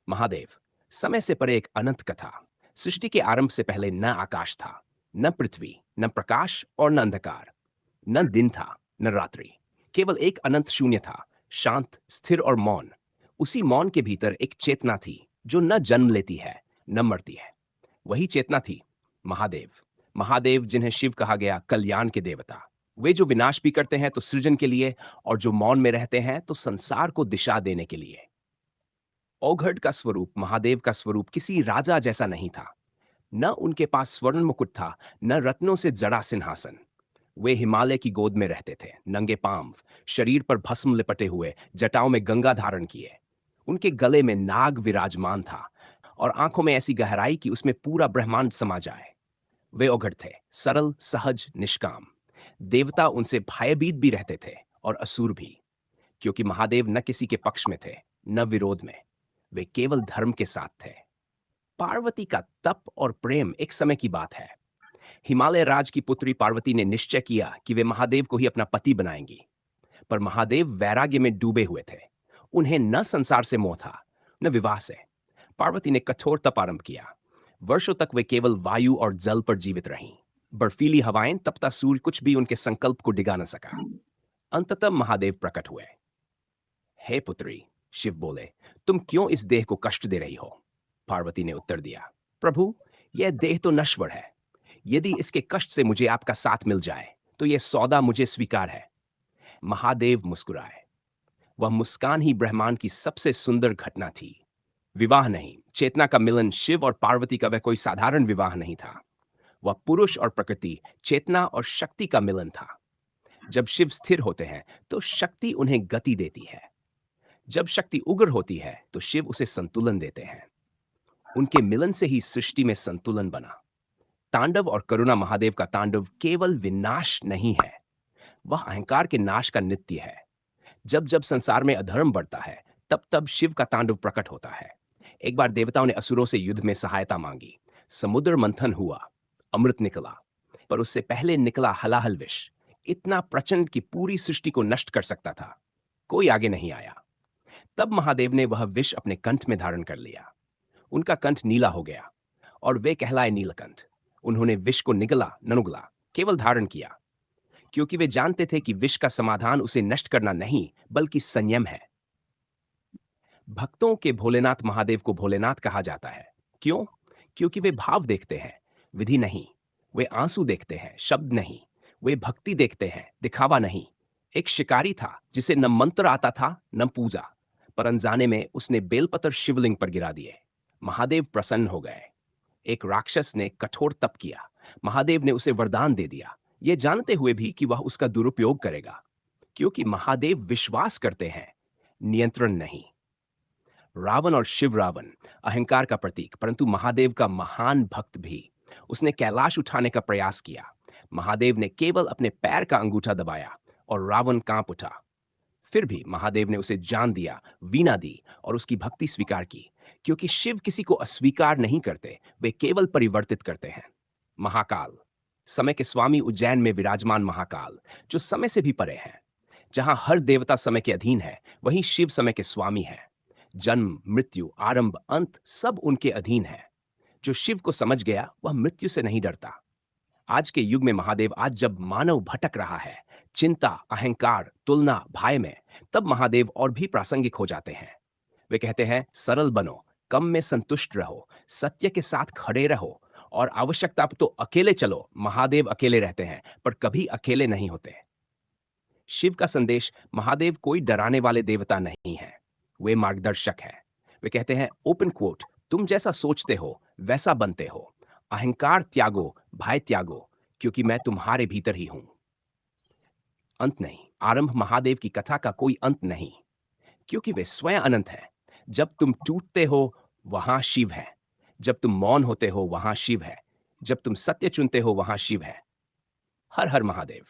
महादेव, समय से परे एक अनंत कथा। सृष्टि के आरंभ से पहले न आकाश था, न पृथ्वी, न प्रकाश और न अंधकार। न दिन था, न रात्रि। केवल एक अनंत शून्य था, शांत, स्थिर और मौन। उसी मौन के भीतर एक चेतना थी, जो न जन्म लेती है, न मरती है। वही चेतना थी महादेव। महादेव, जिन्हें शिव कहा गया, कल्याण के देवता। वे जो विनाश भी करते हैं तो सृजन के लिए, और जो मौन में रहते हैं तो संसार को दिशा देने के लिए। औघड़ का स्वरूप, महादेव का स्वरूप किसी राजा जैसा नहीं था। न उनके पास स्वर्ण मुकुट था, न रत्नों से जड़ा सिंहासन। वे हिमालय की गोद में रहते थे, नंगे पांव, शरीर पर भस्म लिपटे हुए, जटाओं में गंगा धारण किए। उनके गले में नाग विराजमान था, और आंखों में ऐसी गहराई कि उसमें पूरा ब्रह्मांड समा जाए। वे औघड़ थे, सरल, सहज, निष्काम। देवता उनसे भयभीत भी रहते थे, और असुर भी, क्योंकि महादेव न किसी के पक्ष में थे, न विरोध में। वे केवल धर्म के साथ थे। पार्वती का तप और प्रेम एक समय की बात है। हिमालय राज की पुत्री पार्वती ने निश्चय किया कि वे महादेव को ही अपना पति बनाएंगी। पर महादेव वैराग्य में डूबे हुए थे। उन्हें न संसार से मोह था, न विवाह से। पार्वती ने कठोर तप आरंभ किया। वर्षों तक वे केवल वायु और जल पर जीवित रहीं। बर्फीली हवाएं, तपता सूर्य, कुछ भी उनके संकल्प को डिगा न सका। अंततः महादेव प्रकट हुए। हे पुत्री, शिव बोले, तुम क्यों इस देह को कष्ट दे रही हो? पार्वती ने उत्तर दिया, प्रभु, यह देह तो नश्वर है। यदि इसके कष्ट से मुझे आपका साथ मिल जाए तो यह सौदा मुझे स्वीकार है। महादेव मुस्कुराए। वह मुस्कान ही ब्रह्मांड की सबसे सुंदर घटना थी। विवाह नहीं, चेतना का मिलन। शिव और पार्वती का वह कोई साधारण विवाह नहीं था। वह पुरुष और प्रकृति, चेतना और शक्ति का मिलन था। जब शिव स्थिर होते हैं तो शक्ति उन्हें गति देती है। जब शक्ति उग्र होती है तो शिव उसे संतुलन देते हैं। उनके मिलन से ही सृष्टि में संतुलन बना। तांडव और करुणा, महादेव का तांडव केवल विनाश नहीं है, वह अहंकार के नाश का नृत्य है। जब जब संसार में अधर्म बढ़ता है, तब तब शिव का तांडव प्रकट होता है। एक बार देवताओं ने असुरों से युद्ध में सहायता मांगी। समुद्र मंथन हुआ, अमृत निकला। पर उससे पहले निकला हलाहल विष, इतना प्रचंड कि पूरी सृष्टि को नष्ट कर सकता था। कोई आगे नहीं आया। तब महादेव ने वह विष अपने कंठ में धारण कर लिया। उनका कंठ नीला हो गया, और वे कहलाए नीलकंठ। उन्होंने विष को निगला न नुगला, केवल धारण किया, क्योंकि वे जानते थे कि विष का समाधान उसे नष्ट करना नहीं, बल्कि संयम है। भक्तों के भोलेनाथ महादेव को भोलेनाथ कहा जाता है। क्यों? क्योंकि वे भाव देखते हैं, विधि नहीं। वे आंसू देखते हैं, शब्द नहीं। वे भक्ति देखते हैं, दिखावा नहीं। एक शिकारी था जिसे न मंत्र आता था न पूजा, पर अनजाने में उसने बेलपत्र शिवलिंग पर गिरा दिए। महादेव प्रसन्न हो गए। एक राक्षस ने कठोर तप किया। महादेव ने उसे वरदान दे दिया, यह जानते हुए भी कि वह उसका दुरुपयोग करेगा, क्योंकि महादेव विश्वास करते हैं, नियंत्रण नहीं। रावण और शिव, रावण अहंकार का प्रतीक, परंतु महादेव का महान भक्त भी। उसने कैलाश उठाने का प्रयास किया। महादेव ने केवल अपने पैर का अंगूठा दबाया और रावण कांप उठा। फिर भी महादेव ने उसे जान दिया, वीणा दी और उसकी भक्ति स्वीकार की, क्योंकि शिव किसी को अस्वीकार नहीं करते, वे केवल परिवर्तित करते हैं। महाकाल, समय के स्वामी, उज्जैन में विराजमान महाकाल, जो समय से भी परे हैं। जहां हर देवता समय के अधीन है, वहीं शिव समय के स्वामी हैं। जन्म, मृत्यु, आरंभ, अंत सब उनके अधीन है। जो शिव को समझ गया वह मृत्यु से नहीं डरता। आज के युग में महादेव, आज जब मानव भटक रहा है, चिंता, अहंकार, तुलना, भय में, तब महादेव और भी प्रासंगिक हो जाते हैं। वे कहते हैं, सरल बनो, कम में संतुष्ट रहो, सत्य के साथ खड़े रहो, और आवश्यकता तो अकेले चलो। महादेव अकेले रहते हैं, पर कभी अकेले नहीं होते। शिव का संदेश, महादेव कोई डराने वाले देवता नहीं है, वे मार्गदर्शक हैं। वे कहते हैं, ओपन कोट, तुम जैसा सोचते हो वैसा बनते हो। अहंकार त्यागो, भय त्यागो, क्योंकि मैं तुम्हारे भीतर ही हूं। अंत नहीं, आरंभ। महादेव की कथा का कोई अंत नहीं, क्योंकि वे स्वयं अनंत हैं। जब तुम टूटते हो वहां शिव है, जब तुम मौन होते हो वहां शिव है, जब तुम सत्य चुनते हो वहां शिव है। हर हर महादेव।